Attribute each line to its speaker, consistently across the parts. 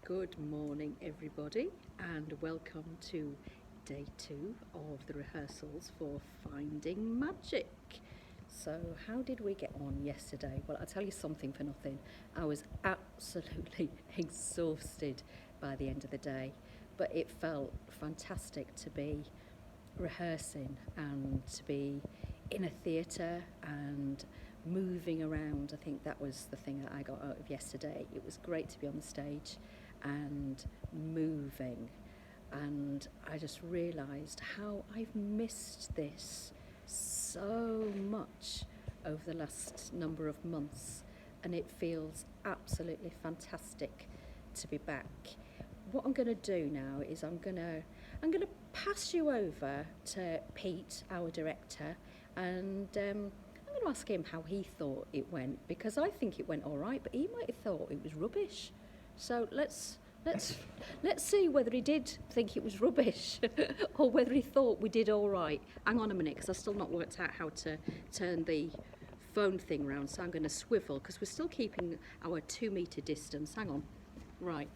Speaker 1: Good morning, everybody, and welcome to day 2 of the rehearsals for Finding Magic. So how did we get on yesterday? Well, I'll tell you something for nothing. I was absolutely exhausted by the end of the day, but it felt fantastic to be rehearsing and to be in a theatre and moving around. I think that was the thing that I got out of yesterday. It was great to be on the stage and moving, and I just realised how I've missed this so much over the last number of months, and it feels absolutely fantastic to be back. What I'm going to do now is I'm going to pass you over to Pete, our director, and I'm going to ask him how he thought it went, because I think it went all right, but he might have thought it was rubbish. So let's see whether he did think it was rubbish or whether he thought we did all right. Hang on a minute, because I've still not worked out how to turn the phone thing round, so I'm going to swivel, because we're still keeping our 2-metre distance. Hang on. Right.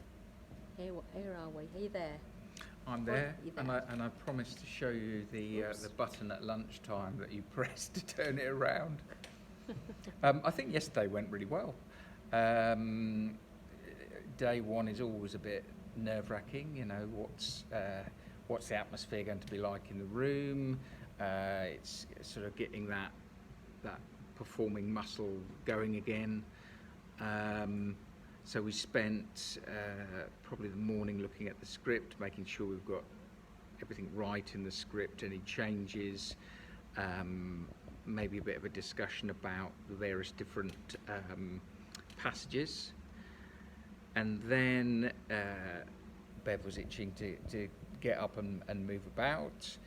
Speaker 1: Here are we. Are you there?
Speaker 2: I'm there, and I promised to show you the button at lunchtime that you pressed to turn it around. I think yesterday went really well. Day 1 is always a bit nerve-wracking. You know, what's the atmosphere going to be like in the room? It's sort of getting that performing muscle going again. So we spent probably the morning looking at the script, making sure we've got everything right in the script, any changes, maybe a bit of a discussion about the various different passages. And then Bev was itching to get up and move about.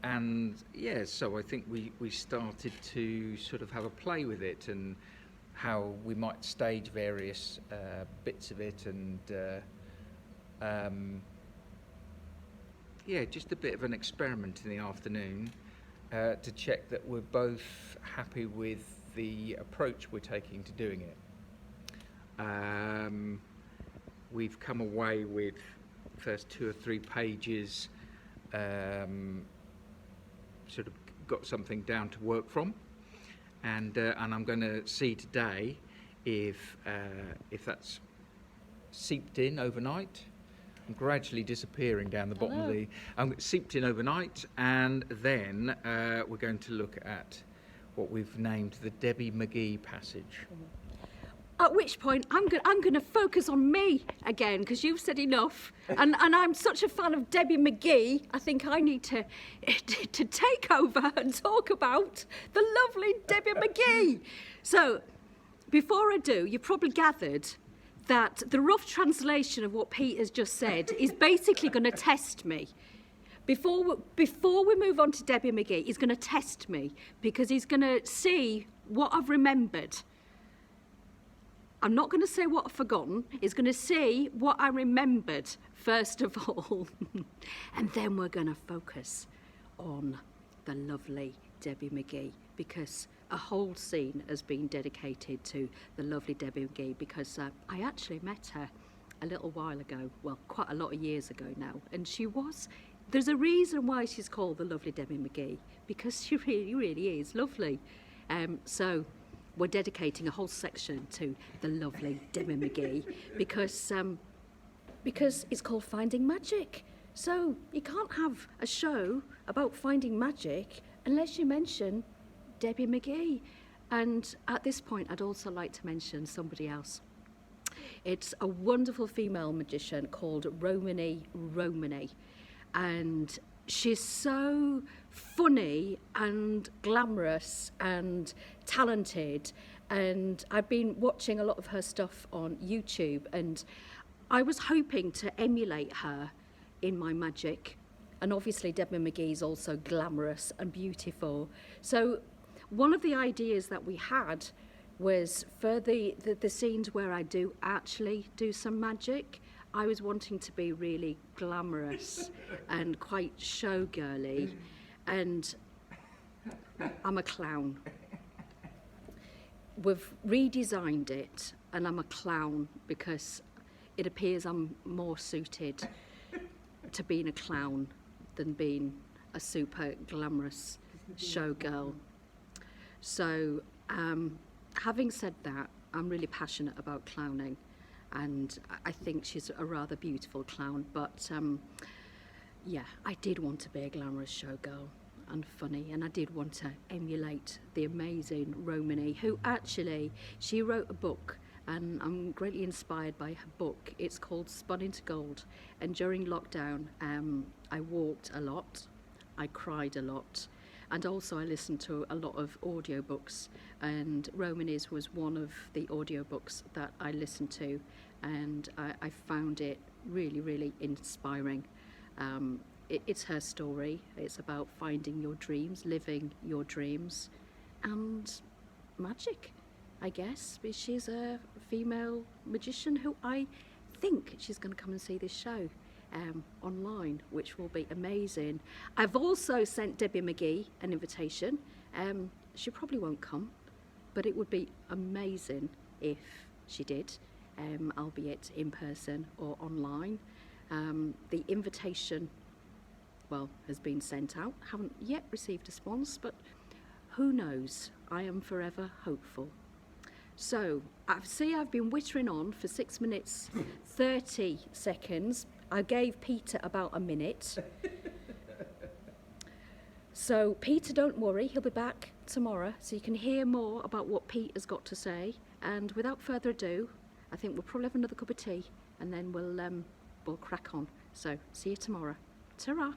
Speaker 2: And yeah, so I think we started to sort of have a play with it and how we might stage various bits of it, and just a bit of an experiment in the afternoon to check that we're both happy with the approach we're taking to doing it. We've come away with the first 2 or 3 pages, sort of got something down to work from. And I'm going to see today if that's seeped in overnight. I'm gradually disappearing down the bottom of the. I'm seeped in overnight, and then we're going to look at what we've named the Debbie McGee passage.
Speaker 1: At which point I'm going to focus on me again, because you've said enough, and I'm such a fan of Debbie McGee. I think I need to take over and talk about the lovely Debbie McGee. So, before I do, you've probably gathered that the rough translation of what Pete has just said is basically going to test me. Before we move on to Debbie McGee, he's going to test me, because he's going to see what I've remembered. I'm not going to say what I've forgotten. He's going to see what I remembered, first of all. And then we're going to focus on the lovely Debbie McGee, because a whole scene has been dedicated to the lovely Debbie McGee, because I actually met her a little while ago, well, quite a lot of years ago now, and there's a reason why she's called the lovely Debbie McGee, because she really, really is lovely. So we're dedicating a whole section to the lovely Debbie McGee, because it's called Finding Magic. So you can't have a show about finding magic unless you mention Debbie McGee. And at this point, I'd also like to mention somebody else. It's a wonderful female magician called Romany, and she's so funny and glamorous and talented, and I've been watching a lot of her stuff on YouTube, and I was hoping to emulate her in my magic. And obviously Debbie McGee's also glamorous and beautiful. So one of the ideas that we had was for the scenes where I do actually do some magic, I was wanting to be really glamorous and quite showgirly, and I'm a clown. We've redesigned it, and I'm a clown because it appears I'm more suited to being a clown than being a super glamorous showgirl. So, having said that, I'm really passionate about clowning, and I think she's a rather beautiful clown, but yeah, I did want to be a glamorous showgirl and funny, and I did want to emulate the amazing Romany, who actually, she wrote a book, and I'm greatly inspired by her book. It's called Spun into Gold, and during lockdown, I walked a lot, I cried a lot, and also I listened to a lot of audiobooks, and Romany's was one of the audiobooks that I listened to, and I found it really, really inspiring. It's her story. It's about finding your dreams, living your dreams, and magic, I guess. But she's a female magician who I think she's going to come and see this show online, which will be amazing. I've also sent Debbie McGee an invitation. She probably won't come, but it would be amazing if she did, albeit in person or online. The invitation, well, has been sent out. Haven't yet received a response, but who knows? I am forever hopeful. So, I've been whittering on for 6 minutes, 30 seconds. I gave Peter about a minute. So, Peter, don't worry, he'll be back tomorrow, so you can hear more about what Pete has got to say. And without further ado, I think we'll probably have another cup of tea, and then we'll crack on. So, see you tomorrow. Ta-ra.